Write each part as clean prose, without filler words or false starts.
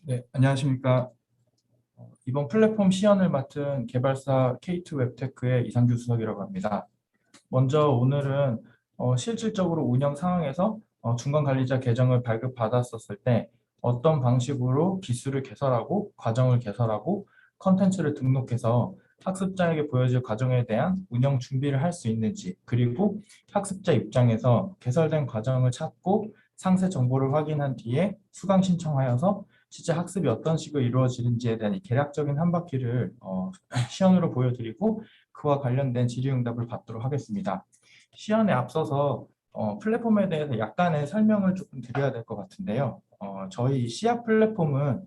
네, 안녕하십니까. 이번 플랫폼 시연을 맡은 개발사 K2 웹테크의 이상규 수석이라고 합니다. 먼저 오늘은 실질적으로 운영 상황에서 중간 관리자 계정을 발급받았었을 때 어떤 방식으로 기술을 개설하고 과정을 개설하고 컨텐츠를 등록해서 학습자에게 보여줄 과정에 대한 운영 준비를 할 수 있는지, 그리고 학습자 입장에서 개설된 과정을 찾고 상세 정보를 확인한 뒤에 수강 신청하여서 실제 학습이 어떤 식으로 이루어지는지에 대한 이 개략적인 한 바퀴를 시연으로 보여드리고 그와 관련된 질의응답을 받도록 하겠습니다. 시연에 앞서서 플랫폼에 대해서 약간의 설명을 조금 드려야 될 것 같은데요. 저희 시합 플랫폼은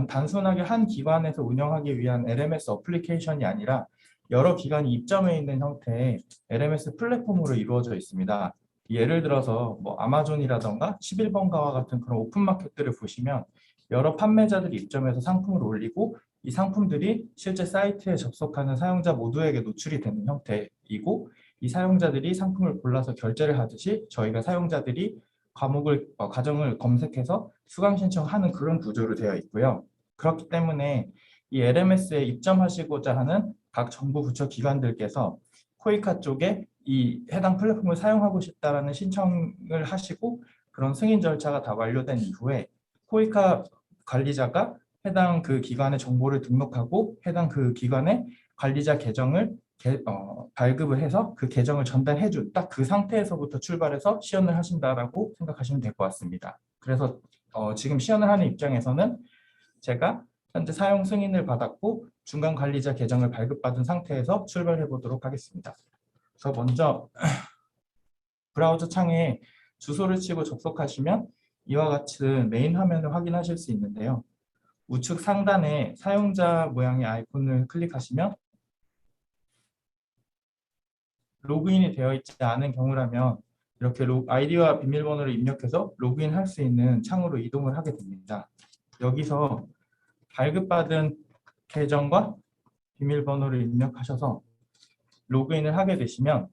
단순하게 한 기관에서 운영하기 위한 LMS 어플리케이션이 아니라 여러 기관이 입점해 있는 형태의 LMS 플랫폼으로 이루어져 있습니다. 예를 들어서 뭐 아마존이라던가 11번가와 같은 그런 오픈마켓들을 보시면 여러 판매자들이 입점해서 상품을 올리고 이 상품들이 실제 사이트에 접속하는 사용자 모두에게 노출이 되는 형태이고, 이 사용자들이 상품을 골라서 결제를 하듯이 저희가 사용자들이 과정을 검색해서 수강 신청하는 그런 구조로 되어 있고요. 그렇기 때문에 이 LMS에 입점하시고자 하는 각 정부 부처 기관들께서 코이카 쪽에 이 해당 플랫폼을 사용하고 싶다라는 신청을 하시고, 그런 승인 절차가 다 완료된 이후에 코이카 관리자가 해당 그 기관의 정보를 등록하고 해당 그 기관의 관리자 계정을 발급을 해서 그 계정을 전달해준 딱 그 상태에서부터 출발해서 시연을 하신다라고 생각하시면 될 것 같습니다. 그래서 지금 시연을 하는 입장에서는 제가 현재 사용 승인을 받았고 중간 관리자 계정을 발급받은 상태에서 출발해 보도록 하겠습니다. 그래서 먼저 브라우저 창에 주소를 치고 접속하시면 이와 같은 메인 화면을 확인하실 수 있는데요. 우측 상단에 사용자 모양의 아이콘을 클릭하시면 로그인이 되어 있지 않은 경우라면 이렇게 아이디와 비밀번호를 입력해서 로그인할 수 있는 창으로 이동을 하게 됩니다. 여기서 발급받은 계정과 비밀번호를 입력하셔서 로그인을 하게 되시면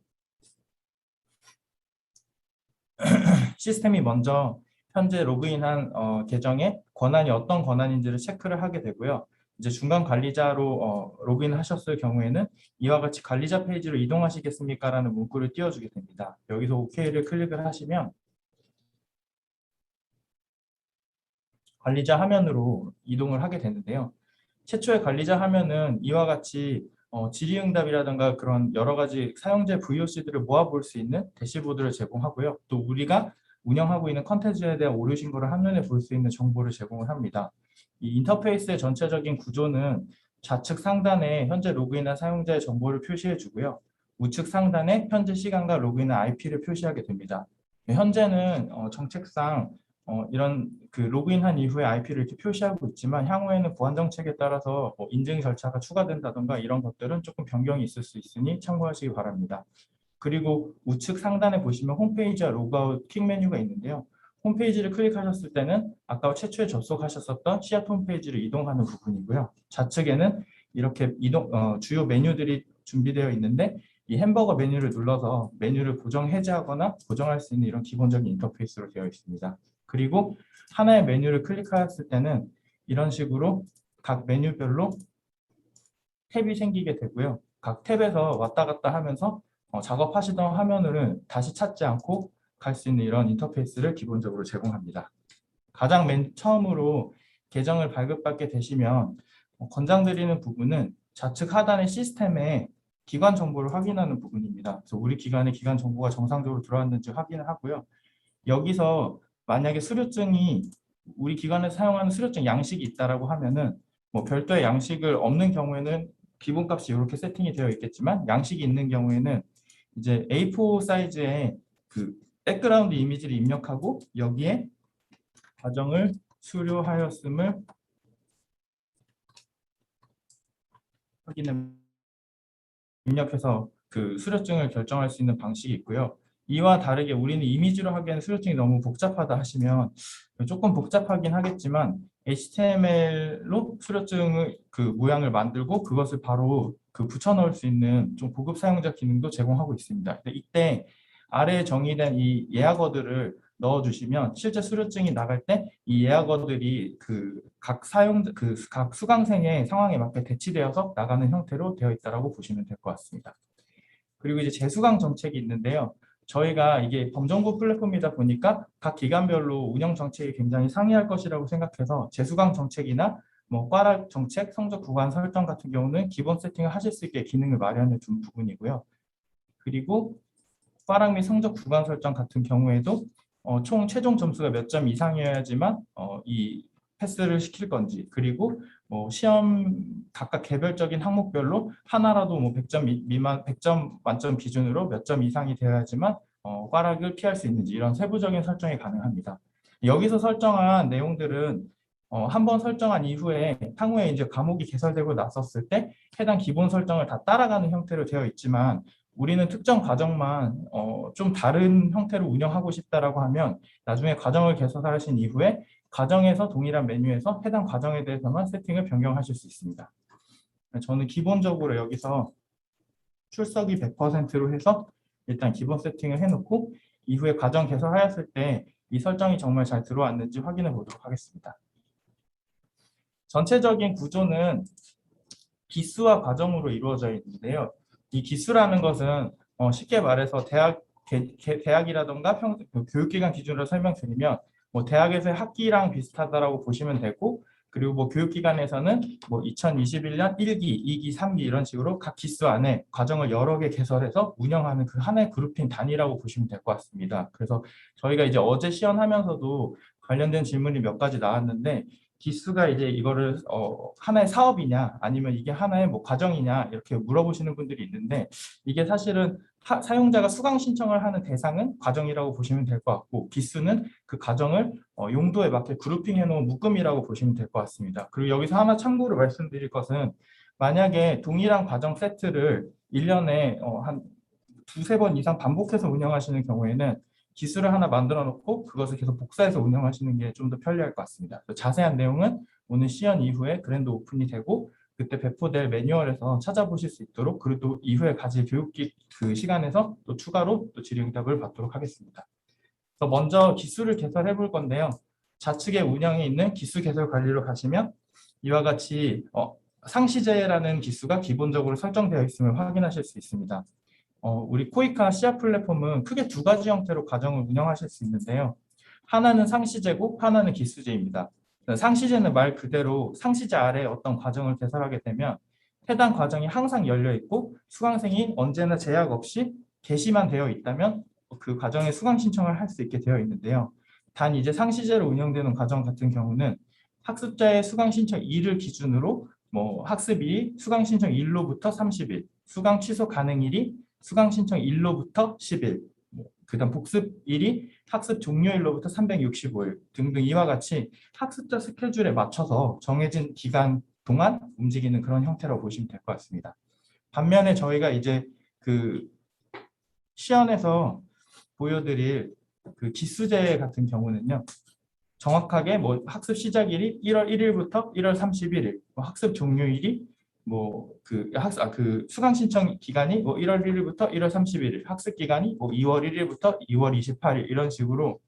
시스템이 먼저 현재 로그인한 계정의 권한이 어떤 권한인지를 체크를 하게 되고요. 이제 중간 관리자로 로그인하셨을 경우에는 이와 같이 관리자 페이지로 이동하시겠습니까? 라는 문구를 띄워주게 됩니다. 여기서 OK를 클릭을 하시면 관리자 화면으로 이동을 하게 되는데요. 최초의 관리자 화면은 이와 같이 질의응답이라든가 그런 여러 가지 사용자 VOC들을 모아볼 수 있는 대시보드를 제공하고요. 또 우리가 운영하고 있는 컨텐츠에 대한 오류 신고를 한눈에 볼 수 있는 정보를 제공을 합니다. 이 인터페이스의 전체적인 구조는 좌측 상단에 현재 로그인한 사용자의 정보를 표시해 주고요. 우측 상단에 현재 시간과 로그인한 IP를 표시하게 됩니다. 현재는 정책상 이런 그 로그인한 이후에 IP를 이렇게 표시하고 있지만 향후에는 보안 정책에 따라서 인증 절차가 추가된다던가 이런 것들은 조금 변경이 있을 수 있으니 참고하시기 바랍니다. 그리고 우측 상단에 보시면 홈페이지와 로그아웃 킥 메뉴가 있는데요. 홈페이지를 클릭하셨을 때는 아까 최초에 접속하셨었던 씨앗 홈페이지로 이동하는 부분이고요. 좌측에는 이렇게 주요 메뉴들이 준비되어 있는데 이 햄버거 메뉴를 눌러서 메뉴를 고정 해제하거나 고정할 수 있는 이런 기본적인 인터페이스로 되어 있습니다. 그리고 하나의 메뉴를 클릭하였을 때는 이런 식으로 각 메뉴별로 탭이 생기게 되고요. 각 탭에서 왔다 갔다 하면서 작업하시던 화면을 다시 찾지 않고 갈 수 있는 이런 인터페이스를 기본적으로 제공합니다. 가장 맨 처음으로 계정을 발급받게 되시면 권장드리는 부분은 좌측 하단의 시스템에 기관 정보를 확인하는 부분입니다. 그래서 우리 기관의 기관 정보가 정상적으로 들어왔는지 확인을 하고요. 여기서 만약에 수료증이 우리 기관에서 사용하는 수료증 양식이 있다라고 하면은 뭐 별도의 양식을 없는 경우에는 기본값이 이렇게 세팅이 되어 있겠지만, 양식이 있는 경우에는 이제 A4 사이즈의 그 백그라운드 이미지를 입력하고 여기에 과정을 수료하였음을 확인해 입력해서 그 수료증을 결정할 수 있는 방식이 있고요. 이와 다르게 우리는 이미지로 하기에는 수료증이 너무 복잡하다 하시면 조금 복잡하긴 하겠지만 HTML로 수료증의 그 모양을 만들고 그것을 바로 그 붙여 넣을 수 있는 좀 고급 사용자 기능도 제공하고 있습니다. 근데 이때 아래에 정의된 이 예약어들을 넣어주시면 실제 수료증이 나갈 때 이 예약어들이 그 각 수강생의 상황에 맞게 대치되어서 나가는 형태로 되어 있다고 보시면 될 것 같습니다. 그리고 이제 재수강 정책이 있는데요. 저희가 이게 범정부 플랫폼이다 보니까 각 기관별로 운영 정책이 굉장히 상이할 것이라고 생각해서 재수강 정책이나 뭐 과락 정책, 성적 구간 설정 같은 경우는 기본 세팅을 하실 수 있게 기능을 마련해 둔 부분이고요. 그리고 과락 및 성적 구간 설정 같은 경우에도 총 최종 점수가 몇 점 이상이어야지만 이 패스를 시킬 건지, 그리고 뭐 시험 각각 개별적인 항목별로 하나라도 뭐 100점 미만 100점 만점 기준으로 몇 점 이상이 되어야지만 과락을 피할 수 있는지 이런 세부적인 설정이 가능합니다. 여기서 설정한 내용들은 한 번 설정한 이후에 향후에 이제 과목이 개설되고 났었을 때 해당 기본 설정을 다 따라가는 형태로 되어 있지만, 우리는 특정 과정만 좀 다른 형태로 운영하고 싶다라고 하면 나중에 과정을 개설하신 이후에 과정에서 동일한 메뉴에서 해당 과정에 대해서만 세팅을 변경하실 수 있습니다. 저는 기본적으로 여기서 출석이 100%로 해서 일단 기본 세팅을 해놓고 이후에 과정 개설하였을 때 이 설정이 정말 잘 들어왔는지 확인해 보도록 하겠습니다. 전체적인 구조는 기수와 과정으로 이루어져 있는데요. 이 기수라는 것은 쉽게 말해서 대학이라던가 교육기관 기준으로 설명드리면 뭐 대학에서의 학기랑 비슷하다라고 보시면 되고, 그리고 뭐 교육기관에서는 뭐 2021년 1기, 2기, 3기 이런 식으로 각 기수 안에 과정을 여러 개 개설해서 운영하는 그 하나의 그룹핑 단위라고 보시면 될 것 같습니다. 그래서 저희가 이제 어제 시연하면서도 관련된 질문이 몇 가지 나왔는데, 기수가 이제 이거를 하나의 사업이냐 아니면 이게 하나의 뭐 과정이냐 이렇게 물어보시는 분들이 있는데, 이게 사실은 사용자가 수강 신청을 하는 대상은 과정이라고 보시면 될 것 같고, 기수는 그 과정을 용도에 맞게 그룹핑해 놓은 묶음이라고 보시면 될 것 같습니다. 그리고 여기서 하나 참고로 말씀드릴 것은, 만약에 동일한 과정 세트를 1년에 한 두세 번 이상 반복해서 운영하시는 경우에는 기술을 하나 만들어 놓고 그것을 계속 복사해서 운영하시는 게 좀 더 편리할 것 같습니다. 자세한 내용은 오늘 시연 이후에 그랜드 오픈이 되고 그때 배포될 매뉴얼에서 찾아보실 수 있도록, 그리고 또 이후에 가질 교육기 그 시간에서 또 추가로 또 질의응답을 받도록 하겠습니다. 그래서 먼저 기술을 개설해 볼 건데요. 좌측에 운영에 있는 기술 개설 관리로 가시면 이와 같이 상시제라는 기수가 기본적으로 설정되어 있음을 확인하실 수 있습니다. 우리 코이카 시아 플랫폼은 크게 두 가지 형태로 과정을 운영하실 수 있는데요. 하나는 상시제고 하나는 기수제입니다. 상시제는 말 그대로 상시제 아래에 어떤 과정을 개설하게 되면 해당 과정이 항상 열려 있고 수강생이 언제나 제약 없이 게시만 되어 있다면 그 과정에 수강 신청을 할 수 있게 되어 있는데요. 단 이제 상시제로 운영되는 과정 같은 경우는 학습자의 수강 신청 일을 기준으로 뭐 학습일이 수강 신청 일로부터 30일, 수강 취소 가능일이 수강 신청 일로부터 10일, 그다음 복습일이 학습 종료일로부터 365일 등등 이와 같이 학습자 스케줄에 맞춰서 정해진 기간 동안 움직이는 그런 형태라고 보시면 될 것 같습니다. 반면에 저희가 이제 그 시연에서 보여드릴 그 기수제 같은 경우는요. 정확하게 뭐 학습 시작일이 1월 1일부터 1월 31일, 뭐 학습 종료일이 뭐 그 수강 신청 기간이 뭐 1월 1일부터 1월 31일, 학습 기간이 뭐 2월 1일부터 2월 28일 이런 식으로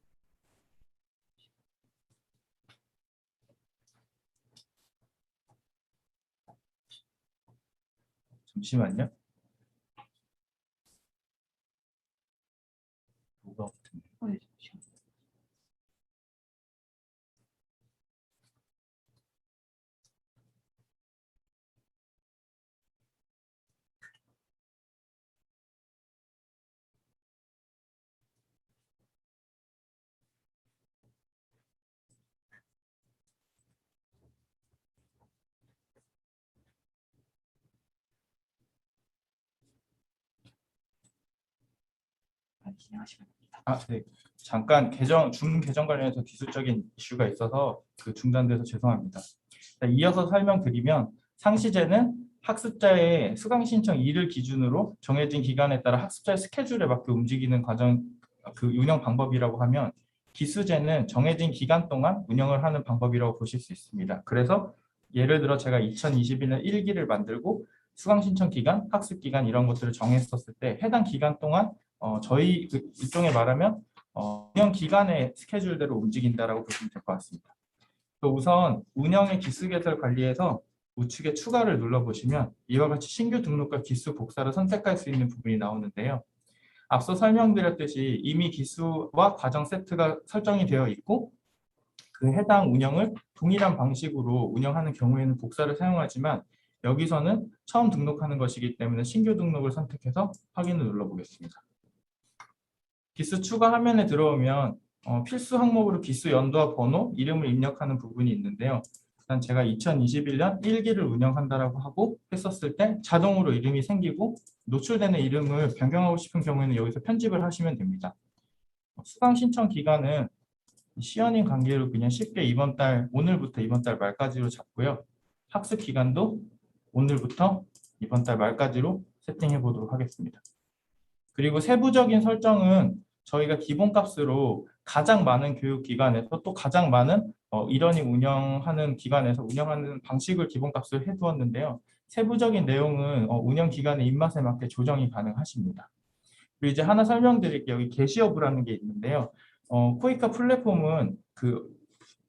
잠시만요. 뭐가 붙은 네. 잠깐 중 계정 관련해서 기술적인 이슈가 있어서 중단돼서 죄송합니다. 이어서 설명드리면 상시제는 학습자의 수강 신청 일을 기준으로 정해진 기간에 따라 학습자의 스케줄에 맞게 움직이는 과정 그 운영 방법이라고 하면, 기수제는 정해진 기간 동안 운영을 하는 방법이라고 보실 수 있습니다. 그래서 예를 들어 제가 2021년 1기를 만들고 수강 신청 기간, 학습 기간 이런 것들을 정했었을 때 해당 기간 동안 저희 일종의 말하면 운영 기간의 스케줄대로 움직인다라고 보시면 될 것 같습니다. 우선 운영의 기수 개설 관리에서 우측에 추가를 눌러보시면 이와 같이 신규 등록과 기수 복사를 선택할 수 있는 부분이 나오는데요. 앞서 설명드렸듯이 이미 기수와 과정 세트가 설정이 되어 있고 그 해당 운영을 동일한 방식으로 운영하는 경우에는 복사를 사용하지만 여기서는 처음 등록하는 것이기 때문에 신규 등록을 선택해서 확인을 눌러보겠습니다. 기수 추가 화면에 들어오면 필수 항목으로 기수 연도와 번호, 이름을 입력하는 부분이 있는데요. 일단 제가 2021년 1기를 운영한다라고 하고 했었을 때 자동으로 이름이 생기고 노출되는 이름을 변경하고 싶은 경우에는 여기서 편집을 하시면 됩니다. 수강 신청 기간은 시연인 관계로 그냥 쉽게 이번 달 오늘부터 이번 달 말까지로 잡고요. 학습 기간도 오늘부터 이번 달 말까지로 세팅해 보도록 하겠습니다. 그리고 세부적인 설정은 저희가 기본값으로 가장 많은 교육기관에서 또 가장 많은 일원이 운영하는 기관에서 운영하는 방식을 기본값을 해두었는데요. 세부적인 내용은 운영기관의 입맛에 맞게 조정이 가능하십니다. 그리고 이제 하나 설명드릴게요. 여기 게시여부라는 게 있는데요. 코이카 플랫폼은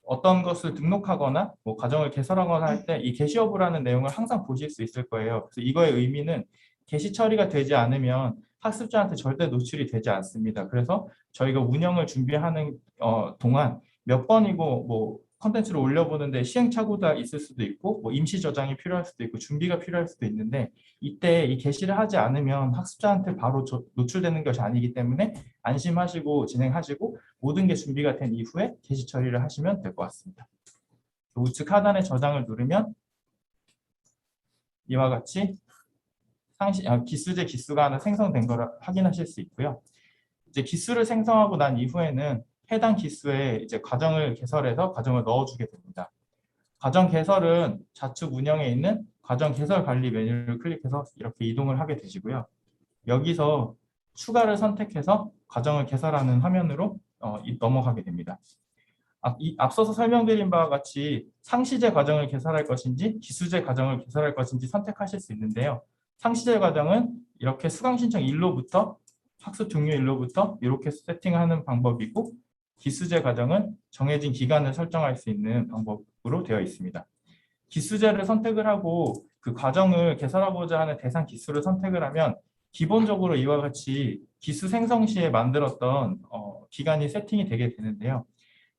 어떤 것을 등록하거나 뭐 과정을 개설하거나 할 때 이 게시여부라는 내용을 항상 보실 수 있을 거예요. 그래서 이거의 의미는 게시 처리가 되지 않으면 학습자한테 절대 노출이 되지 않습니다. 그래서 저희가 운영을 준비하는 동안 몇 번이고 뭐 컨텐츠를 올려보는데 시행착오가 있을 수도 있고 뭐 임시 저장이 필요할 수도 있고 준비가 필요할 수도 있는데 이때 이 게시를 하지 않으면 학습자한테 바로 노출되는 것이 아니기 때문에 안심하시고 진행하시고 모든 게 준비가 된 이후에 게시 처리를 하시면 될 것 같습니다. 우측 하단에 저장을 누르면 이와 같이 기수제 기수가 하나 생성된 걸 확인하실 수 있고요. 이제 기수를 생성하고 난 이후에는 해당 기수에 이제 과정을 개설해서 과정을 넣어주게 됩니다. 과정 개설은 좌측 운영에 있는 과정 개설 관리 메뉴를 클릭해서 이렇게 이동을 하게 되시고요. 여기서 추가를 선택해서 과정을 개설하는 화면으로 넘어가게 됩니다. 앞서서 설명드린 바와 같이 상시제 과정을 개설할 것인지 기수제 과정을 개설할 것인지 선택하실 수 있는데요. 상시제 과정은 이렇게 수강 신청 일로부터 학습 종료 일로부터 이렇게 세팅하는 방법이고 기수제 과정은 정해진 기간을 설정할 수 있는 방법으로 되어 있습니다. 기수제를 선택을 하고 그 과정을 개설하고자 하는 대상 기수를 선택을 하면 기본적으로 이와 같이 기수 생성 시에 만들었던 기간이 세팅이 되게 되는데요.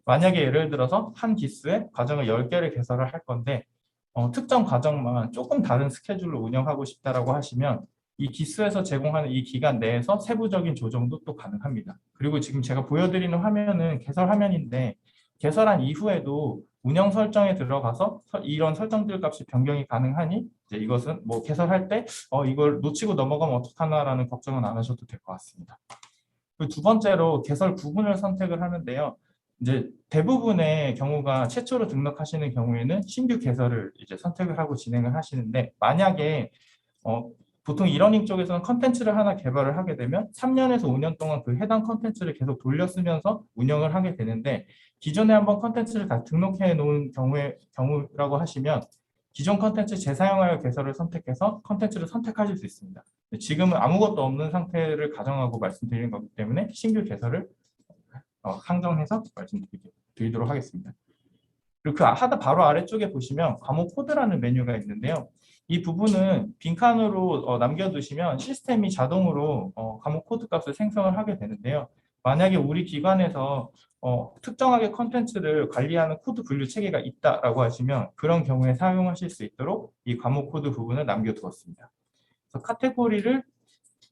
만약에 예를 들어서 한 기수에 과정을 10개를 개설을 할 건데 특정 과정만 조금 다른 스케줄로 운영하고 싶다라고 하시면 이 기수에서 제공하는 이 기간 내에서 세부적인 조정도 또 가능합니다. 그리고 지금 제가 보여드리는 화면은 개설 화면인데 개설한 이후에도 운영 설정에 들어가서 이런 설정들 값이 변경이 가능하니 이제 이것은 뭐 개설할 때 이걸 놓치고 넘어가면 어떡하나라는 걱정은 안 하셔도 될 것 같습니다. 그리고 두 번째로 개설 부분을 선택을 하는데요. 이제 대부분의 경우가 최초로 등록하시는 경우에는 신규 개설을 이제 선택을 하고 진행을 하시는데 만약에 보통 이러닝 쪽에서는 컨텐츠를 하나 개발을 하게 되면 3년에서 5년 동안 그 해당 컨텐츠를 계속 돌려 쓰면서 운영을 하게 되는데 기존에 한번 컨텐츠를 다 등록해 놓은 경우라고 하시면 기존 컨텐츠 재사용하여 개설을 선택해서 컨텐츠를 선택하실 수 있습니다. 지금은 아무것도 없는 상태를 가정하고 말씀드리는 거기 때문에 신규 개설을 상정해서 말씀드리도록 하겠습니다. 그리고 그 바로 아래쪽에 보시면 과목 코드라는 메뉴가 있는데요. 이 부분은 빈칸으로 남겨두시면 시스템이 자동으로 과목 코드 값을 생성을 하게 되는데요. 만약에 우리 기관에서 특정하게 컨텐츠를 관리하는 코드 분류 체계가 있다라고 하시면 그런 경우에 사용하실 수 있도록 이 과목 코드 부분을 남겨두었습니다. 그래서 카테고리를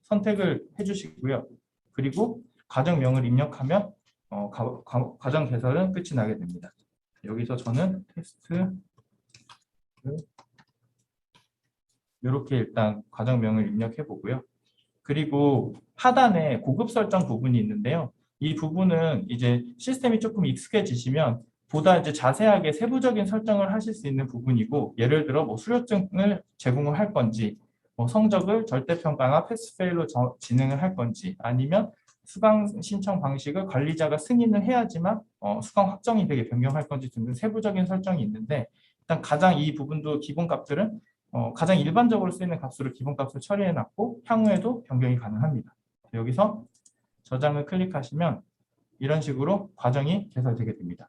선택을 해주시고요. 그리고 과정명을 입력하면 과정 개설은 끝이 나게 됩니다. 여기서 저는 테스트 이렇게 일단 과정명을 입력해 보고요. 그리고 하단에 고급 설정 부분이 있는데요. 이 부분은 이제 시스템이 조금 익숙해지시면 보다 이제 자세하게 세부적인 설정을 하실 수 있는 부분이고 예를 들어 뭐 수료증을 제공을 할 건지 뭐 성적을 절대평가나 패스페일로 진행을 할 건지 아니면 수강 신청 방식을 관리자가 승인을 해야지만 수강 확정이 되게 변경할 건지 등등 세부적인 설정이 있는데 일단 가장 이 부분도 기본 값들은 가장 일반적으로 쓰이는 값으로 기본 값을 처리해 놨고 향후에도 변경이 가능합니다. 여기서 저장을 클릭하시면 이런 식으로 과정이 개설되게 됩니다.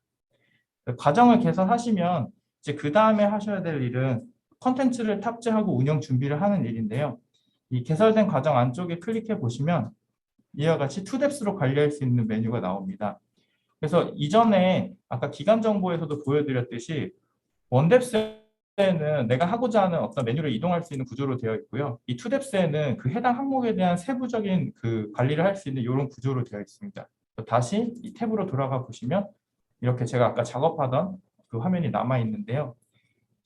과정을 개설하시면 이제 그 다음에 하셔야 될 일은 컨텐츠를 탑재하고 운영 준비를 하는 일인데요. 이 개설된 과정 안쪽에 클릭해 보시면 이와 같이 투뎁스로 관리할 수 있는 메뉴가 나옵니다. 그래서 이전에 아까 기간 정보에서도 보여드렸듯이 원뎁스에는 내가 하고자 하는 어떤 메뉴를 이동할 수 있는 구조로 되어 있고요. 이 투뎁스에는 그 해당 항목에 대한 세부적인 그 관리를 할 수 있는 이런 구조로 되어 있습니다. 다시 이 탭으로 돌아가 보시면 이렇게 제가 아까 작업하던 그 화면이 남아 있는데요.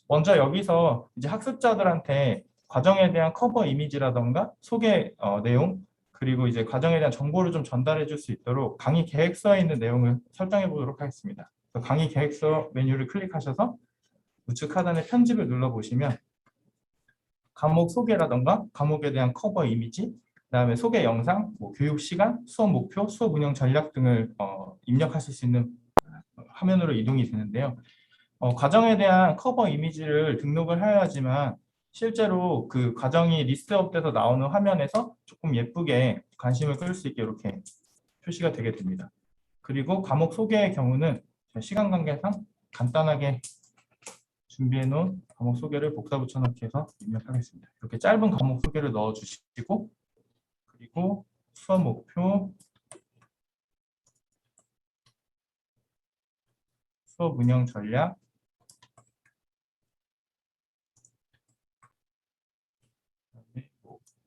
먼저 여기서 이제 학습자들한테 과정에 대한 커버 이미지라던가 소개 내용 그리고 이제 과정에 대한 정보를 좀 전달해 줄 수 있도록 강의 계획서에 있는 내용을 설정해 보도록 하겠습니다. 강의 계획서 메뉴를 클릭하셔서 우측 하단에 편집을 눌러보시면 과목 소개라던가 과목에 대한 커버 이미지, 그다음에 소개 영상, 뭐 교육 시간, 수업 목표, 수업 운영 전략 등을 입력하실 수 있는 화면으로 이동이 되는데요. 과정에 대한 커버 이미지를 등록을 해야지만 실제로 그 과정이 리스트업돼서 나오는 화면에서 조금 예쁘게 관심을 끌 수 있게 이렇게 표시가 되게 됩니다. 그리고 과목 소개의 경우는 시간 관계상 간단하게 준비해 놓은 과목 소개를 복사 붙여넣기 해서 입력하겠습니다. 이렇게 짧은 과목 소개를 넣어 주시고 그리고 수업 목표, 수업 운영 전략,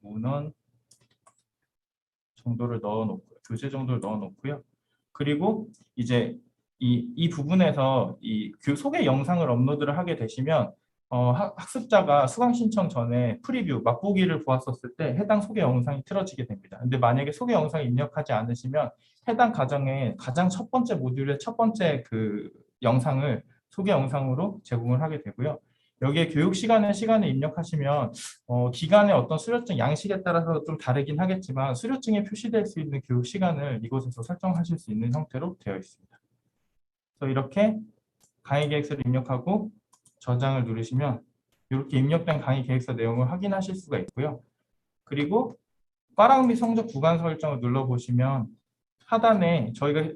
문헌 정도를 넣어놓고요. 교재 정도를 넣어놓고요. 그리고 이제 이 부분에서 이 소개 영상을 업로드를 하게 되시면 학습자가 수강 신청 전에 프리뷰, 맛보기를 보았었을 때 해당 소개 영상이 틀어지게 됩니다. 근데 만약에 소개 영상 입력하지 않으시면 해당 과정의 가장 첫 번째 모듈의 첫 번째 그 영상을 소개 영상으로 제공을 하게 되고요. 여기에 교육 시간을 입력하시면 기간의 어떤 수료증 양식에 따라서 좀 다르긴 하겠지만 수료증에 표시될 수 있는 교육 시간을 이곳에서 설정하실 수 있는 형태로 되어 있습니다. 그래서 이렇게 강의 계획서를 입력하고 저장을 누르시면 이렇게 입력된 강의 계획서 내용을 확인하실 수가 있고요. 그리고 과락 및 성적 구간 설정을 눌러보시면 하단에 저희가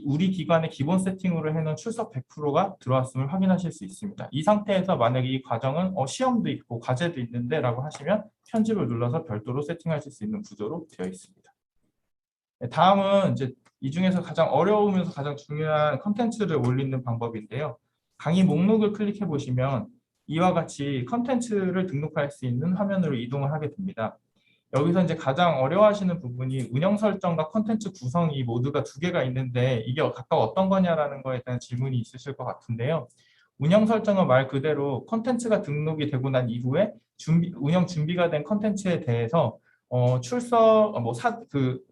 우리 기관의 기본 세팅으로 해놓은 출석 100%가 들어왔음을 확인하실 수 있습니다. 이 상태에서 만약에 이 과정은 시험도 있고 과제도 있는데 라고 하시면 편집을 눌러서 별도로 세팅하실 수 있는 구조로 되어 있습니다. 다음은 이제 이 중에서 가장 어려우면서 가장 중요한 컨텐츠를 올리는 방법인데요. 강의 목록을 클릭해 보시면 이와 같이 컨텐츠를 등록할 수 있는 화면으로 이동을 하게 됩니다. 여기서 이제 가장 어려워하시는 부분이 운영 설정과 컨텐츠 구성이 모두가 두 개가 있는데 이게 각각 어떤 거냐라는 거에 대한 질문이 있으실 것 같은데요. 운영 설정은 말 그대로 컨텐츠가 등록이 되고 난 이후에 운영 준비가 된 컨텐츠에 대해서 출석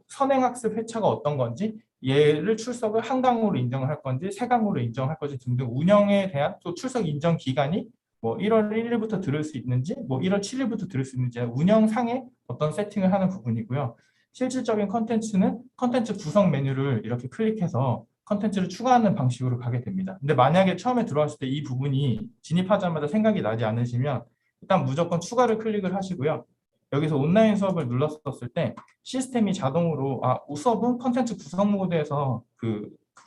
선행학습 회차가 어떤 건지 얘를 출석을 한 강으로 인정을 할 건지 세 강으로 인정할 건지 등등 운영에 대한 또 출석 인정 기간이 뭐 1월 1일부터 들을 수 있는지 뭐 1월 7일부터 들을 수 있는지 운영상에 어떤 세팅을 하는 부분이고요. 실질적인 컨텐츠는 컨텐츠 구성 메뉴를 이렇게 클릭해서 컨텐츠를 추가하는 방식으로 가게 됩니다. 근데 만약에 처음에 들어왔을 때 이 부분이 진입하자마자 생각이 나지 않으시면 일단 무조건 추가를 클릭을 하시고요. 여기서 온라인 수업을 눌렀었을 때 시스템이 자동으로 수업은 컨텐츠 구성 모드에서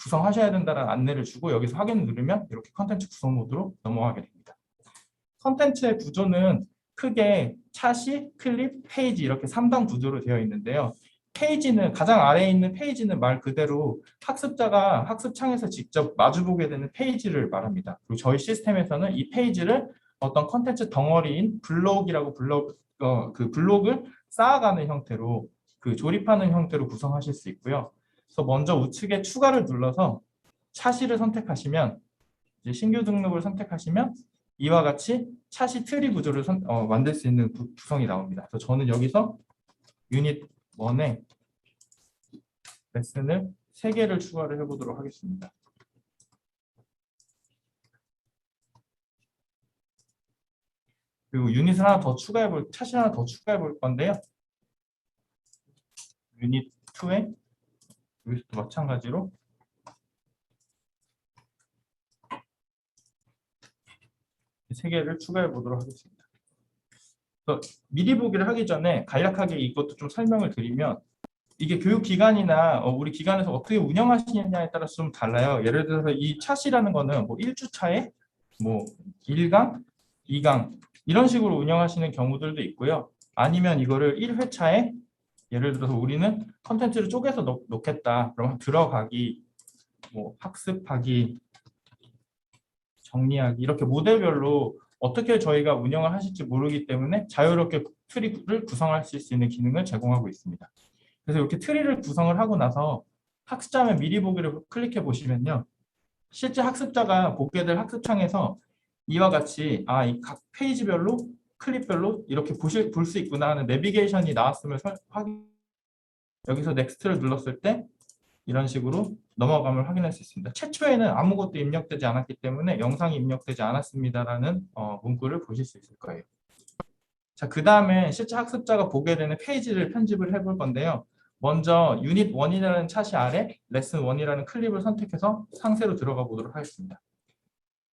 구성하셔야 된다는 안내를 주고 여기서 확인을 누르면 이렇게 컨텐츠 구성 모드로 넘어가게 됩니다. 컨텐츠의 구조는 크게 차시, 클립, 페이지 이렇게 3단 구조로 되어 있는데요. 페이지는 가장 아래에 있는 페이지는 말 그대로 학습자가 학습창에서 직접 마주보게 되는 페이지를 말합니다. 그리고 저희 시스템에서는 이 페이지를 어떤 컨텐츠 덩어리인 블록이라고 그 블록을 쌓아가는 형태로 조립하는 형태로 구성하실 수 있고요. 그래서 먼저 우측에 추가를 눌러서 차시를 선택하시면 이제 신규 등록을 선택하시면 이와 같이 차시 트리 구조를 만들 수 있는 구성이 나옵니다. 그래서 저는 여기서 유닛 1에 레슨을 3개를 추가를 해보도록 하겠습니다. 그리고 유닛을 하나 더 차시 하나 더 추가해 볼 건데요. 유닛 2에 여기서도 마찬가지로 세 개를 추가해 보도록 하겠습니다. 미리 보기를 하기 전에 간략하게 이것도 좀 설명을 드리면 이게 교육기관이나 우리 기관에서 어떻게 운영하시느냐에 따라서 좀 달라요. 예를 들어서 이 차시라는 거는 뭐 1주차에 뭐 1강, 2강 이런 식으로 운영하시는 경우들도 있고요. 아니면 이거를 1회차에 예를 들어서 우리는 컨텐츠를 쪼개서 놓겠다. 그럼 들어가기, 뭐 학습하기, 정리하기 이렇게 모델별로 어떻게 저희가 운영을 하실지 모르기 때문에 자유롭게 트리를 구성할 수 있는 기능을 제공하고 있습니다. 그래서 이렇게 트리를 구성을 하고 나서 학습자면 미리 보기를 클릭해 보시면요. 실제 학습자가 보게 될 학습창에서 이와 같이 이 각 페이지별로 클립별로 이렇게 볼 수 있구나 하는 내비게이션이 나왔음을 확인. 여기서 넥스트를 눌렀을 때 이런 식으로 넘어감을 확인할 수 있습니다. 최초에는 아무것도 입력되지 않았기 때문에 영상이 입력되지 않았습니다라는 문구를 보실 수 있을 거예요. 자, 그 다음에 실제 학습자가 보게 되는 페이지를 편집을 해볼 건데요. 먼저 유닛 1이라는 차시 아래 레슨 1이라는 클립을 선택해서 상세로 들어가 보도록 하겠습니다.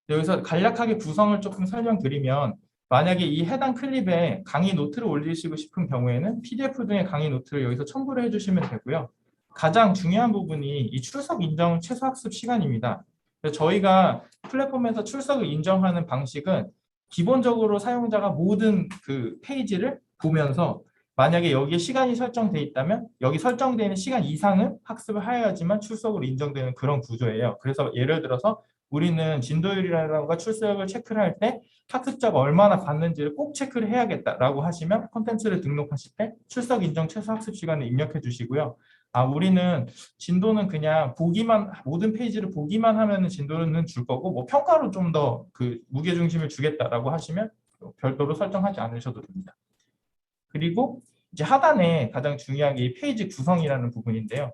여기서 간략하게 구성을 조금 설명드리면 만약에 이 해당 클립에 강의 노트를 올리시고 싶은 경우에는 PDF 등의 강의 노트를 여기서 첨부를 해주시면 되고요. 가장 중요한 부분이 이 출석 인정 최소 학습 시간입니다. 그래서 저희가 플랫폼에서 출석을 인정하는 방식은 기본적으로 사용자가 모든 그 페이지를 보면서 만약에 여기에 시간이 설정되어 있다면 여기 설정되어 있는 시간 이상은 학습을 하여야지만 출석으로 인정되는 그런 구조예요. 그래서 예를 들어서 우리는 진도율이라든가 출석을 체크를 할 때 학습자가 얼마나 봤는지를 꼭 체크를 해야겠다라고 하시면 콘텐츠를 등록하실 때 출석 인정 최소 학습 시간을 입력해 주시고요. 우리는 진도는 그냥 보기만 모든 페이지를 보기만 하면은 진도는 줄 거고 뭐 평가로 좀 더 그 무게 중심을 주겠다라고 하시면 별도로 설정하지 않으셔도 됩니다. 그리고 이제 하단에 가장 중요한 게 이 페이지 구성이라는 부분인데요.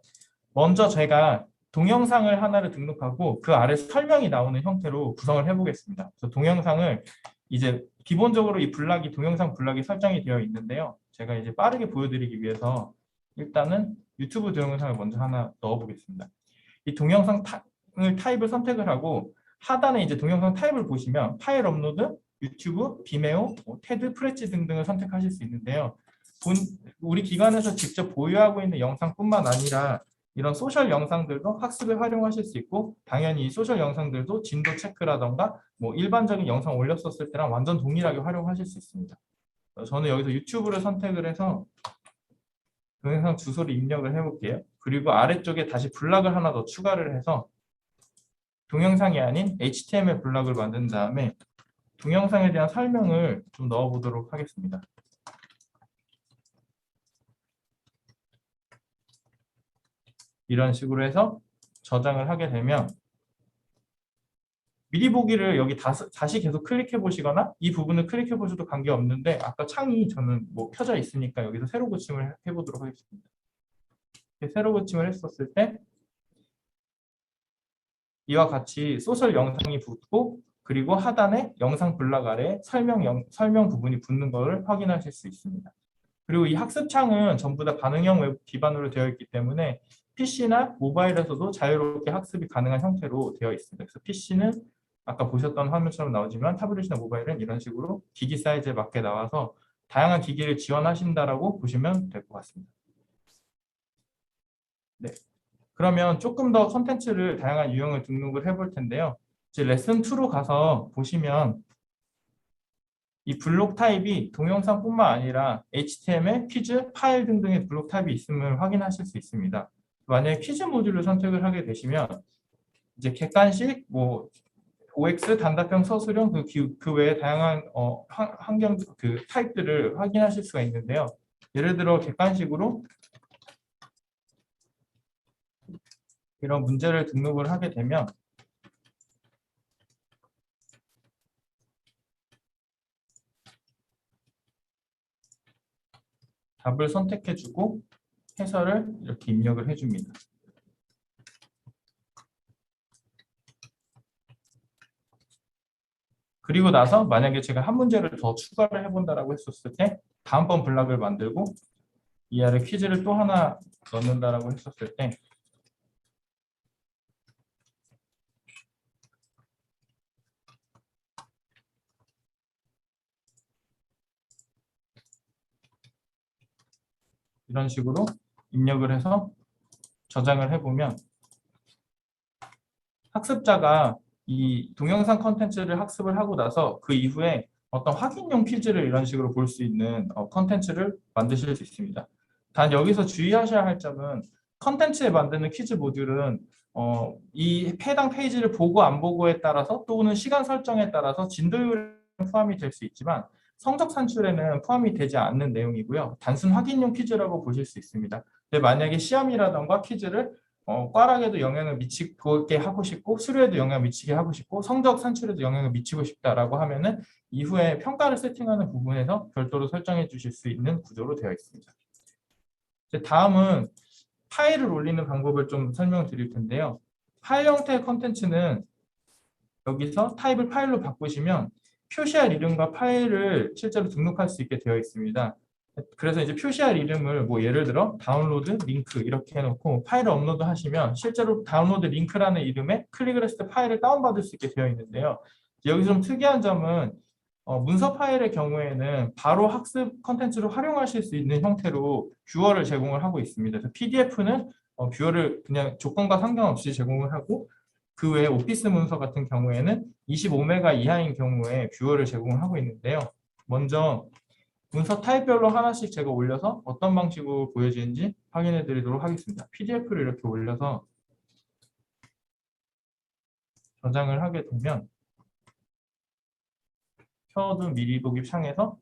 먼저 제가 동영상을 하나를 등록하고 그 아래 설명이 나오는 형태로 구성을 해보겠습니다. 그래서 동영상을 이제 기본적으로 이 블락이 동영상 블락이 설정이 되어 있는데요. 제가 이제 빠르게 보여드리기 위해서 일단은 유튜브 동영상을 먼저 하나 넣어보겠습니다. 이 동영상 타입을 선택을 하고 하단에 이제 동영상 타입을 보시면 파일 업로드, 유튜브, 비메오, 테드, 프레치 등등을 선택하실 수 있는데요. 우리 기관에서 직접 보유하고 있는 영상뿐만 아니라 이런 소셜 영상들도 학습에 활용하실 수 있고 당연히 이 소셜 영상들도 진도 체크라던가 뭐 일반적인 영상 올렸었을 때랑 완전 동일하게 활용하실 수 있습니다. 저는 여기서 유튜브를 선택을 해서 동영상 주소를 입력을 해볼게요. 그리고 아래쪽에 다시 블락을 하나 더 추가를 해서 동영상이 아닌 HTML 블락을 만든 다음에 동영상에 대한 설명을 좀 넣어보도록 하겠습니다. 이런 식으로 해서 저장을 하게 되면 미리 보기를 여기 다시 계속 클릭해 보시거나 이 부분을 클릭해 보셔도 관계없는데 아까 창이 저는 뭐 켜져 있으니까 여기서 새로 고침을 해보도록 하겠습니다. 새로 고침을 했었을 때 이와 같이 소셜 영상이 붙고 그리고 하단에 영상 블락 아래 설명 부분이 붙는 것을 확인하실 수 있습니다. 그리고 이 학습창은 전부 다 반응형 웹 기반으로 되어 있기 때문에 PC나 모바일에서도 자유롭게 학습이 가능한 형태로 되어 있습니다. 그래서 PC는 아까 보셨던 화면처럼 나오지만 타블릿이나 모바일은 이런 식으로 기기 사이즈에 맞게 나와서 다양한 기기를 지원하신다라고 보시면 될 것 같습니다. 네. 그러면 조금 더 컨텐츠를 다양한 유형을 등록을 해볼 텐데요. 이제 레슨 2로 가서 보시면 이 블록 타입이 동영상뿐만 아니라 HTML, 퀴즈, 파일 등등의 블록 타입이 있음을 확인하실 수 있습니다. 만약에 퀴즈 모듈을 선택을 하게 되시면 이제 객관식, 뭐 OX, 단답형, 서술형 그 외에 다양한 환경 그 타입들을 확인하실 수가 있는데요. 예를 들어 객관식으로 이런 문제를 등록을 하게 되면 답을 선택해주고 해설을 이렇게 입력을 해줍니다. 그리고 나서 만약에 제가 한 문제를 더 추가를 해본다라고 했었을 때 다음번 블락을 만들고 이 아래 퀴즈를 또 하나 넣는다라고 했었을 때 이런 식으로 입력을 해서 저장을 해보면 학습자가 이 동영상 컨텐츠를 학습을 하고 나서 그 이후에 어떤 확인용 퀴즈를 이런 식으로 볼 수 있는 컨텐츠를 만드실 수 있습니다. 단 여기서 주의하셔야 할 점은 컨텐츠에 만드는 퀴즈 모듈은 이 해당 페이지를 보고 안 보고에 따라서 또는 시간 설정에 따라서 진도율에 포함이 될 수 있지만 성적 산출에는 포함이 되지 않는 내용이고요. 단순 확인용 퀴즈라고 보실 수 있습니다. 근데 만약에 시험이라던가 퀴즈를 과락에도 영향을 미치게 하고 싶고 수료에도 영향을 미치게 하고 싶고 성적 산출에도 영향을 미치고 싶다라고 하면은 이후에 평가를 세팅하는 부분에서 별도로 설정해 주실 수 있는 구조로 되어 있습니다. 이제 다음은 파일을 올리는 방법을 좀 설명드릴 텐데요. 파일 형태의 컨텐츠는 여기서 타입을 파일로 바꾸시면 표시할 이름과 파일을 실제로 등록할 수 있게 되어 있습니다. 그래서 이제 표시할 이름을 뭐 예를 들어 다운로드 링크 이렇게 해놓고 파일을 업로드 하시면 실제로 다운로드 링크라는 이름에 클릭을 했을 때 파일을 다운받을 수 있게 되어 있는데요. 여기서 좀 특이한 점은 문서 파일의 경우에는 바로 학습 컨텐츠로 활용하실 수 있는 형태로 뷰어를 제공을 하고 있습니다. 그래서 PDF는 뷰어를 그냥 조건과 상관없이 제공을 하고 그 외에 오피스 문서 같은 경우에는 25메가 이하인 경우에 뷰어를 제공을 하고 있는데요. 먼저 문서 타입별로 하나씩 제가 올려서 어떤 방식으로 보여지는지 확인해 드리도록 하겠습니다. PDF를 이렇게 올려서 저장을 하게 되면 켜둔 미리 보기 창에서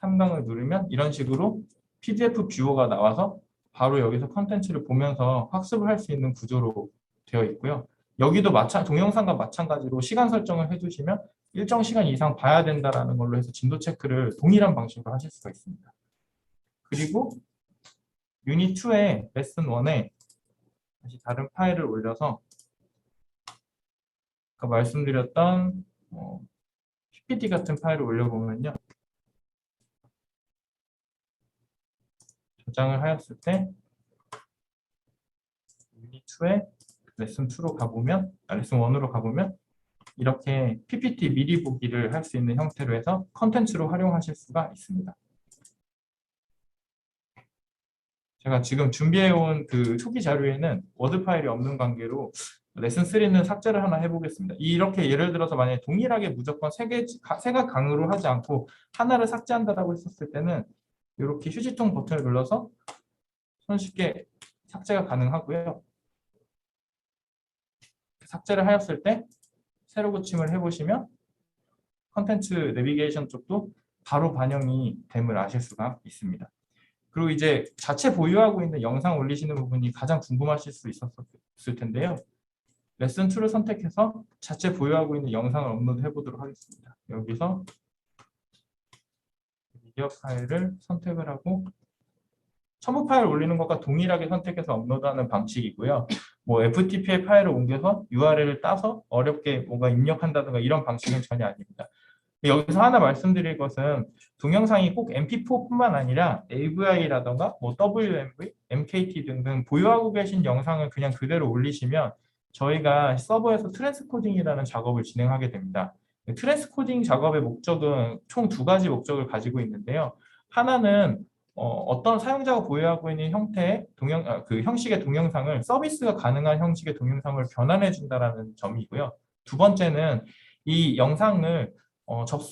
3강을 누르면 이런 식으로 PDF 뷰어가 나와서 바로 여기서 컨텐츠를 보면서 학습을 할 수 있는 구조로 되어 있고요. 여기도 동영상과 마찬가지로 시간 설정을 해주시면 일정 시간 이상 봐야 된다라는 걸로 해서 진도 체크를 동일한 방식으로 하실 수가 있습니다. 그리고 유닛 2의 레슨 1에 다시 다른 파일을 올려서 아까 말씀드렸던 PPT 같은 파일을 올려보면요. 저장을 하였을 때 유닛 2에 레슨 2로 가보면 레슨 1으로 가보면 이렇게 PPT 미리 보기를 할 수 있는 형태로 해서 컨텐츠로 활용하실 수가 있습니다. 제가 지금 준비해온 그 초기 자료에는 워드 파일이 없는 관계로 레슨 3는 삭제를 하나 해보겠습니다. 이렇게 예를 들어서 만약에 동일하게 무조건 세 강으로 하지 않고 하나를 삭제한다라고 했었을 때는 이렇게 휴지통 버튼을 눌러서 손쉽게 삭제가 가능하고요. 삭제를 하였을 때 새로 고침을 해보시면 컨텐츠 내비게이션 쪽도 바로 반영이 됨을 아실 수가 있습니다. 그리고 이제 자체 보유하고 있는 영상 올리시는 부분이 가장 궁금하실 수 있었을 텐데요. 레슨 2를 선택해서 자체 보유하고 있는 영상을 업로드 해보도록 하겠습니다. 여기서 미디어 파일을 선택을 하고 첨부 파일 올리는 것과 동일하게 선택해서 업로드하는 방식이고요. 뭐 FTP 파일을 옮겨서 URL을 따서 어렵게 뭔가 입력한다든가 이런 방식은 전혀 아닙니다. 여기서 하나 말씀드릴 것은 동영상이 꼭 MP4뿐만 아니라 AVI라던가 뭐 WMV, MKT 등등 보유하고 계신 영상을 그냥 그대로 올리시면 저희가 서버에서 트랜스코딩이라는 작업을 진행하게 됩니다. 트랜스코딩 작업의 목적은 총 두 가지 목적을 가지고 있는데요. 하나는 어떤 사용자가 보유하고 있는 형태의 그 형식의 동영상을 서비스가 가능한 형식의 동영상을 변환해 준다라는 점이고요. 두 번째는 이 영상을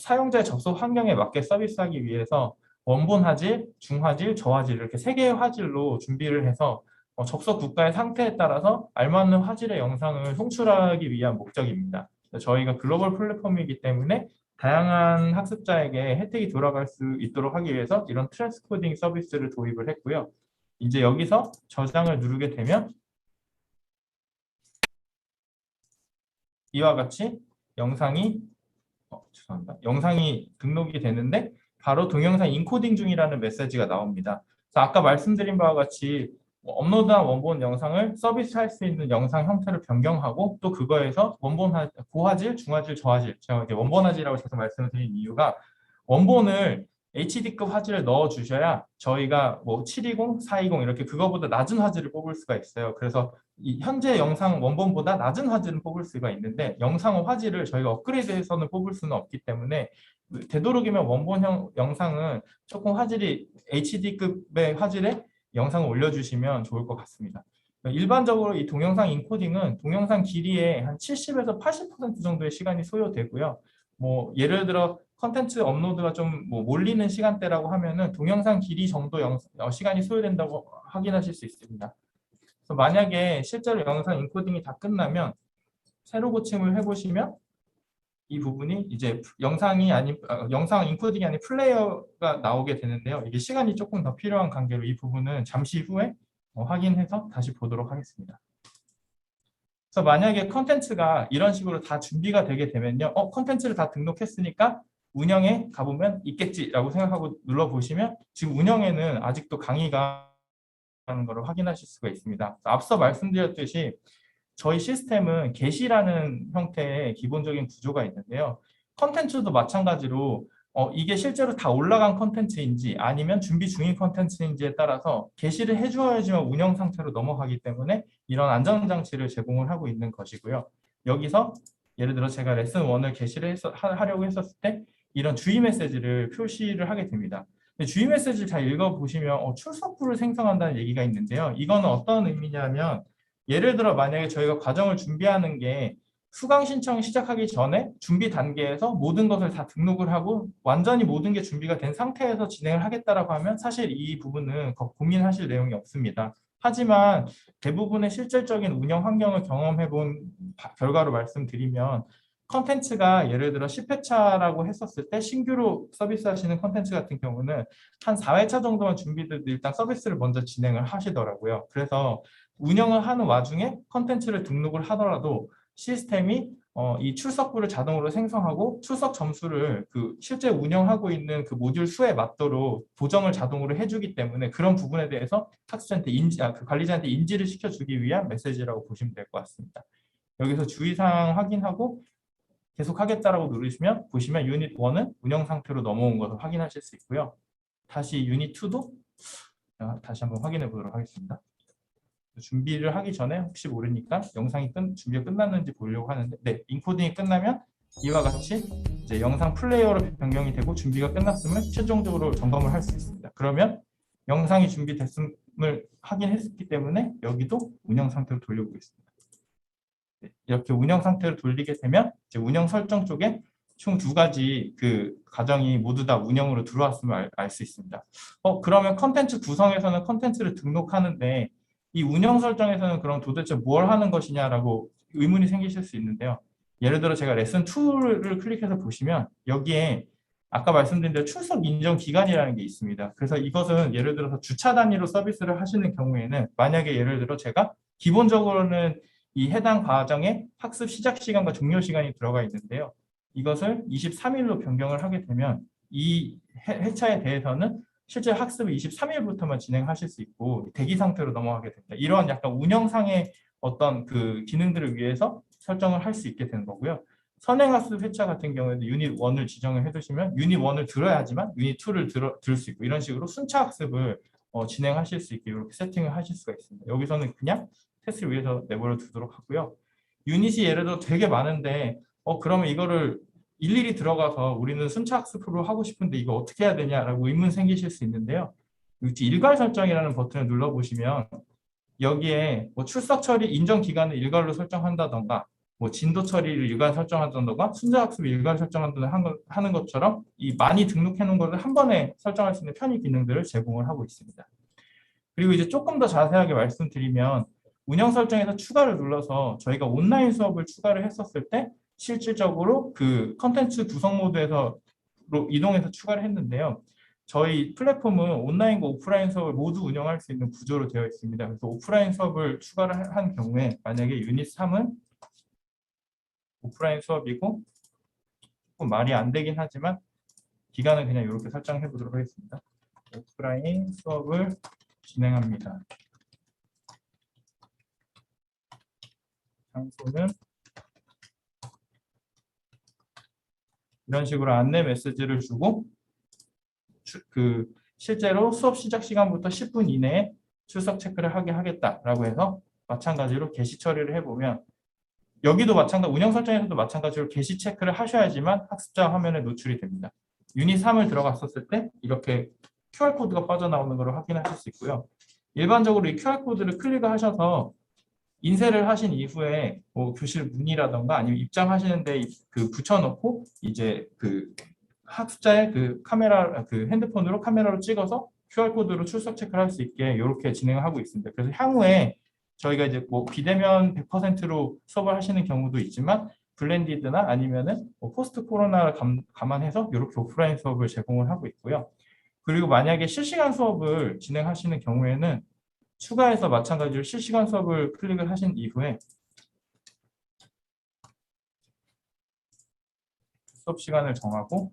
사용자의 접속 환경에 맞게 서비스하기 위해서 원본 화질, 중화질, 저화질 이렇게 세 개의 화질로 준비를 해서 접속 국가의 상태에 따라서 알맞는 화질의 영상을 송출하기 위한 목적입니다. 저희가 글로벌 플랫폼이기 때문에 다양한 학습자에게 혜택이 돌아갈 수 있도록 하기 위해서 이런 트랜스코딩 서비스를 도입을 했고요. 이제 여기서 저장을 누르게 되면 이와 같이 영상이 등록이 되는데 바로 동영상 인코딩 중이라는 메시지가 나옵니다. 그래서 아까 말씀드린 바와 같이 업로드한 원본 영상을 서비스할 수 있는 영상 형태를 변경하고 또 그거에서 고화질, 중화질, 저화질 제가 이제 원본 화질이라고 계속 말씀을 드린 이유가 원본을 HD급 화질을 넣어 주셔야 저희가 뭐 720, 420 이렇게 그거보다 낮은 화질을 뽑을 수가 있어요. 그래서 이 현재 영상 원본보다 낮은 화질은 뽑을 수가 있는데 영상 화질을 저희가 업그레이드해서는 뽑을 수는 없기 때문에 되도록이면 원본 영상은 조금 화질이 HD급의 화질에 영상을 올려주시면 좋을 것 같습니다. 일반적으로 이 동영상 인코딩은 동영상 길이의 한 70에서 80% 정도의 시간이 소요되고요. 뭐 예를 들어 컨텐츠 업로드가 좀 뭐 몰리는 시간대라고 하면은 동영상 길이 정도 시간이 소요된다고 확인하실 수 있습니다. 그래서 만약에 실제로 영상 인코딩이 다 끝나면 새로 고침을 해보시면 이 부분이 이제 영상이 아닌 영상 인코딩이 아닌 플레이어가 나오게 되는데요. 이게 시간이 조금 더 필요한 관계로 이 부분은 잠시 후에 확인해서 다시 보도록 하겠습니다. 그래서 만약에 컨텐츠가 이런 식으로 다 준비가 되게 되면요. 컨텐츠를 다 등록했으니까 운영에 가보면 있겠지라고 생각하고 눌러보시면 지금 운영에는 아직도 강의가 하는 것을 확인하실 수가 있습니다. 앞서 말씀드렸듯이 저희 시스템은 게시라는 형태의 기본적인 구조가 있는데요. 컨텐츠도 마찬가지로 이게 실제로 다 올라간 컨텐츠인지 아니면 준비 중인 컨텐츠인지에 따라서 게시를 해주어야지만 운영 상태로 넘어가기 때문에 이런 안전장치를 제공을 하고 있는 것이고요. 여기서 예를 들어 제가 레슨 1을 게시를 하려고 했었을 때 이런 주의 메시지를 표시를 하게 됩니다. 주의 메시지를 잘 읽어보시면 출석부를 생성한다는 얘기가 있는데요. 이거는 어떤 의미냐면 예를 들어 만약에 저희가 과정을 준비하는 게 수강 신청 시작하기 전에 준비 단계에서 모든 것을 다 등록을 하고 완전히 모든 게 준비가 된 상태에서 진행을 하겠다라고 하면 사실 이 부분은 고민하실 내용이 없습니다. 하지만 대부분의 실질적인 운영 환경을 경험해 본 결과로 말씀드리면 컨텐츠가 예를 들어 10회차라고 했었을 때 신규로 서비스 하시는 컨텐츠 같은 경우는 한 4회차 정도만 준비돼도 일단 서비스를 먼저 진행을 하시더라고요. 그래서 운영을 하는 와중에 컨텐츠를 등록을 하더라도 시스템이 이 출석부를 자동으로 생성하고 출석 점수를 그 실제 운영하고 있는 그 모듈 수에 맞도록 보정을 자동으로 해주기 때문에 그런 부분에 대해서 학습자한테 그 관리자한테 인지를 시켜주기 위한 메시지라고 보시면 될 것 같습니다. 여기서 주의사항 확인하고 계속하겠다라고 누르시면 보시면 유닛 1은 운영 상태로 넘어온 것을 확인하실 수 있고요. 다시 유닛 2도 다시 한번 확인해 보도록 하겠습니다. 준비를 하기 전에 혹시 모르니까 영상이 준비가 끝났는지 보려고 하는데 네, 인코딩이 끝나면 이와 같이 이제 영상 플레이어로 변경이 되고 준비가 끝났음을 최종적으로 점검을 할 수 있습니다. 그러면 영상이 준비됐음을 확인했기 때문에 여기도 운영 상태로 돌려보겠습니다. 네, 이렇게 운영 상태로 돌리게 되면 이제 운영 설정 쪽에 총 2가지 그 과정이 모두 다 운영으로 들어왔음을 알 수 있습니다. 그러면 컨텐츠 구성에서는 컨텐츠를 등록하는데 이 운영 설정에서는 그럼 도대체 뭘 하는 것이냐라고 의문이 생기실 수 있는데요. 예를 들어 제가 레슨 2를 클릭해서 보시면 여기에 아까 말씀드린 대로 출석 인정 기간이라는 게 있습니다. 그래서 이것은 예를 들어서 주차 단위로 서비스를 하시는 경우에는 만약에 예를 들어 제가 기본적으로는 이 해당 과정에 학습 시작 시간과 종료 시간이 들어가 있는데요. 이것을 23일로 변경을 하게 되면 이 회차에 대해서는 실제 학습을 23일부터만 진행하실 수 있고 대기 상태로 넘어가게 됩니다. 이러한 약간 운영상의 어떤 그 기능들을 위해서 설정을 할 수 있게 되는 거고요. 선행학습 회차 같은 경우에도 유닛 1을 지정을 해두시면 유닛 1을 들어야지만 유닛 2를 들을 수 있고 이런 식으로 순차 학습을 진행하실 수 있게 이렇게 세팅을 하실 수가 있습니다. 여기서는 그냥 테스트를 위해서 내버려 두도록 하고요. 유닛이 예를 들어 되게 많은데 그러면 이거를 일일이 들어가서 우리는 순차 학습으로 하고 싶은데 이거 어떻게 해야 되냐라고 의문 생기실 수 있는데요. 일괄 설정이라는 버튼을 눌러보시면 여기에 뭐 출석 처리 인정 기간을 일괄로 설정한다던가 뭐 진도 처리를 일괄 설정한다던가 순차 학습을 일괄 설정한다던가 하는 것처럼 이 많이 등록해 놓은 것을 한 번에 설정할 수 있는 편의 기능들을 제공을 하고 있습니다. 그리고 이제 조금 더 자세하게 말씀드리면 운영 설정에서 추가를 눌러서 저희가 온라인 수업을 추가를 했었을 때 실질적으로 그 컨텐츠 구성 모드에서 이동해서 추가를 했는데요. 저희 플랫폼은 온라인과 오프라인 수업을 모두 운영할 수 있는 구조로 되어 있습니다. 그래서 오프라인 수업을 추가를 한 경우에 만약에 유닛 3은 오프라인 수업이고 조금 말이 안 되긴 하지만 기간을 그냥 이렇게 설정해 보도록 하겠습니다. 오프라인 수업을 진행합니다. 장소는 이런 식으로 안내 메시지를 주고 실제로 수업 시작 시간부터 10분 이내에 출석 체크를 하게 하겠다라고 해서 마찬가지로 게시 처리를 해보면 여기도 운영 설정에서도 마찬가지로 게시 체크를 하셔야지만 학습자 화면에 노출이 됩니다. 유닛 3을 들어갔었을 때 이렇게 QR코드가 빠져나오는 것을 확인하실 수 있고요. 일반적으로 이 QR코드를 클릭하셔서 인쇄를 하신 이후에 뭐 교실 문이라던가 아니면 입장하시는데 그 붙여놓고 이제 그 학습자의 그 카메라, 그 핸드폰으로 카메라로 찍어서 QR코드로 출석 체크를 할 수 있게 이렇게 진행을 하고 있습니다. 그래서 향후에 저희가 이제 뭐 비대면 100%로 수업을 하시는 경우도 있지만 블렌디드나 아니면은 뭐 포스트 코로나를 감안해서 이렇게 오프라인 수업을 제공을 하고 있고요. 그리고 만약에 실시간 수업을 진행하시는 경우에는 추가해서 마찬가지로 실시간 수업을 클릭을 하신 이후에 수업 시간을 정하고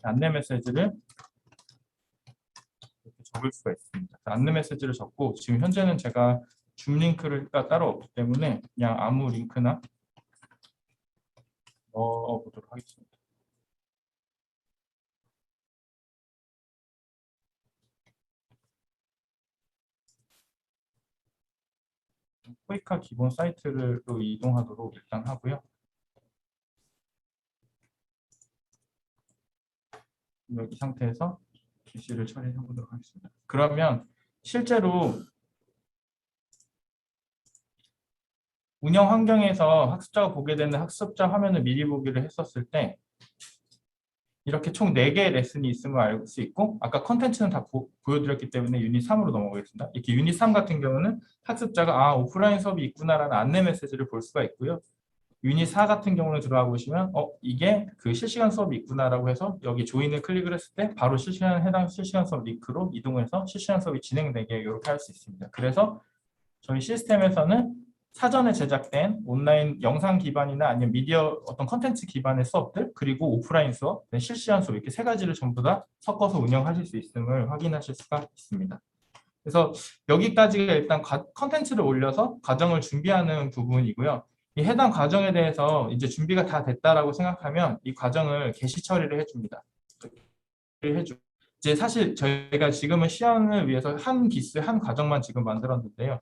안내 메시지를 이렇게 적을 수가 있습니다. 안내 메시지를 적고 지금 현재는 제가 줌 링크를 따로 없기 때문에 그냥 아무 링크나 넣어보도록 하겠습니다. 코이카 기본 사이트로 이동하도록 일단 하고요. 이 상태에서 게시를 처리해 보도록 하겠습니다. 그러면 실제로 운영 환경에서 학습자가 보게 되는 학습자 화면을 미리 보기를 했었을 때 이렇게 총 4개의 레슨이 있음을 알 수 있고 아까 컨텐츠는 다 보여드렸기 때문에 유닛 3으로 넘어가겠습니다. 이렇게 유닛 3 같은 경우는 학습자가 오프라인 수업이 있구나라는 안내 메시지를 볼 수가 있고요. 유닛 4 같은 경우는 들어가 보시면 이게 그 실시간 수업이 있구나라고 해서 여기 조인을 클릭을 했을 때 바로 해당 실시간 수업 링크로 이동해서 실시간 수업이 진행되게 이렇게 할 수 있습니다. 그래서 저희 시스템에서는 사전에 제작된 온라인 영상 기반이나 아니면 미디어 어떤 컨텐츠 기반의 수업들 그리고 오프라인 수업, 실시간 수업 이렇게 3가지를 전부 다 섞어서 운영하실 수 있음을 확인하실 수가 있습니다. 그래서 여기까지가 일단 컨텐츠를 올려서 과정을 준비하는 부분이고요. 이 해당 과정에 대해서 이제 준비가 다 됐다라고 생각하면 이 과정을 게시 처리를 해줍니다. 이제 사실 저희가 지금은 시연을 위해서 한 기스 한 과정만 지금 만들었는데요.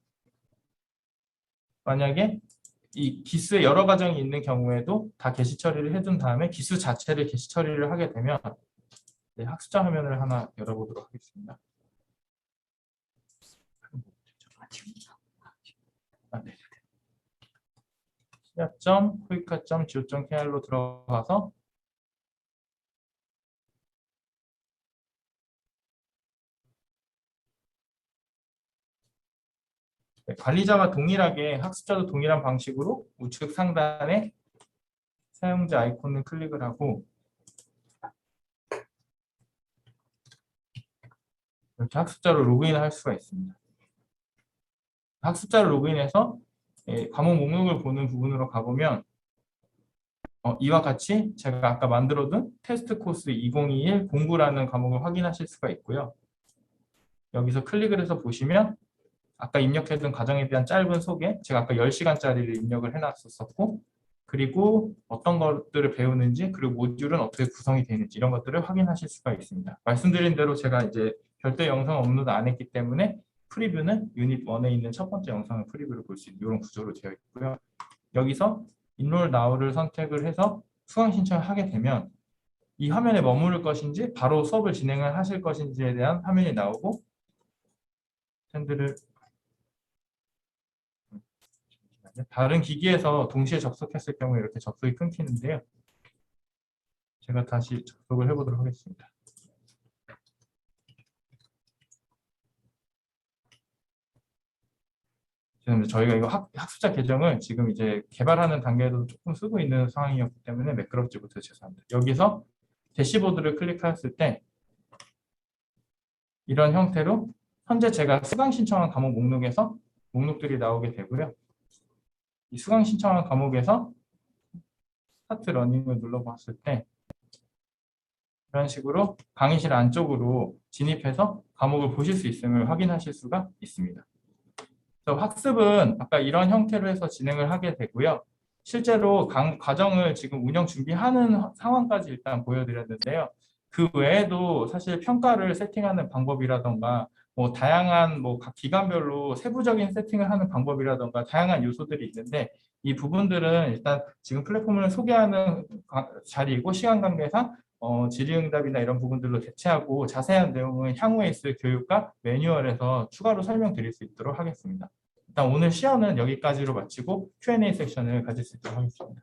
만약에 이 기수의 여러 과정이 있는 경우에도 다 게시 처리를 해둔 다음에 기수 자체를 게시 처리를 하게 되면 학습자 화면을 하나 열어보도록 하겠습니다. 시합점, 코이카점, 지오점 KR로 들어가서 관리자와 동일하게 학습자도 동일한 방식으로 우측 상단에 사용자 아이콘을 클릭을 하고 이렇게 학습자로 로그인할 수가 있습니다. 학습자로 로그인해서 과목 목록을 보는 부분으로 가보면 이와 같이 제가 아까 만들어둔 테스트 코스 2021 공부라는 과목을 확인하실 수가 있고요. 여기서 클릭을 해서 보시면 아까 입력해둔 과정에 대한 짧은 소개, 제가 아까 10시간짜리를 입력을 해놨었고 그리고 어떤 것들을 배우는지 그리고 모듈은 어떻게 구성이 되는지 이런 것들을 확인하실 수가 있습니다. 말씀드린 대로 제가 이제 별도 영상 업로드 안 했기 때문에 프리뷰는 유닛 1에 있는 첫 번째 영상을 프리뷰를 볼 수 있는 이런 구조로 되어 있고요. 여기서 Enroll Now를 선택을 해서 수강 신청을 하게 되면 이 화면에 머무를 것인지 바로 수업을 진행을 하실 것인지에 대한 화면이 나오고 핸들을 다른 기기에서 동시에 접속했을 경우에 이렇게 접속이 끊기는데요. 제가 다시 접속을 해보도록 하겠습니다. 지금 저희가 이거 학습자 계정을 지금 이제 개발하는 단계에도 조금 쓰고 있는 상황이었기 때문에 매끄럽지 못해서 죄송합니다. 여기서 대시보드를 클릭했을 때 이런 형태로 현재 제가 수강 신청한 과목 목록에서 목록들이 나오게 되고요. 이 수강 신청한 과목에서 스타트 러닝을 눌러봤을 때 이런 식으로 강의실 안쪽으로 진입해서 과목을 보실 수 있음을 확인하실 수가 있습니다. 그래서 학습은 아까 이런 형태로 해서 진행을 하게 되고요. 실제로 과정을 지금 운영 준비하는 상황까지 일단 보여드렸는데요. 그 외에도 사실 평가를 세팅하는 방법이라던가 뭐 다양한 뭐 각 기관별로 세부적인 세팅을 하는 방법이라던가 다양한 요소들이 있는데 이 부분들은 일단 지금 플랫폼을 소개하는 자리이고 시간 관계상 질의응답이나 이런 부분들로 대체하고 자세한 내용은 향후에 있을 교육과 매뉴얼에서 추가로 설명드릴 수 있도록 하겠습니다. 일단 오늘 시연은 여기까지로 마치고 Q&A 섹션을 가질 수 있도록 하겠습니다.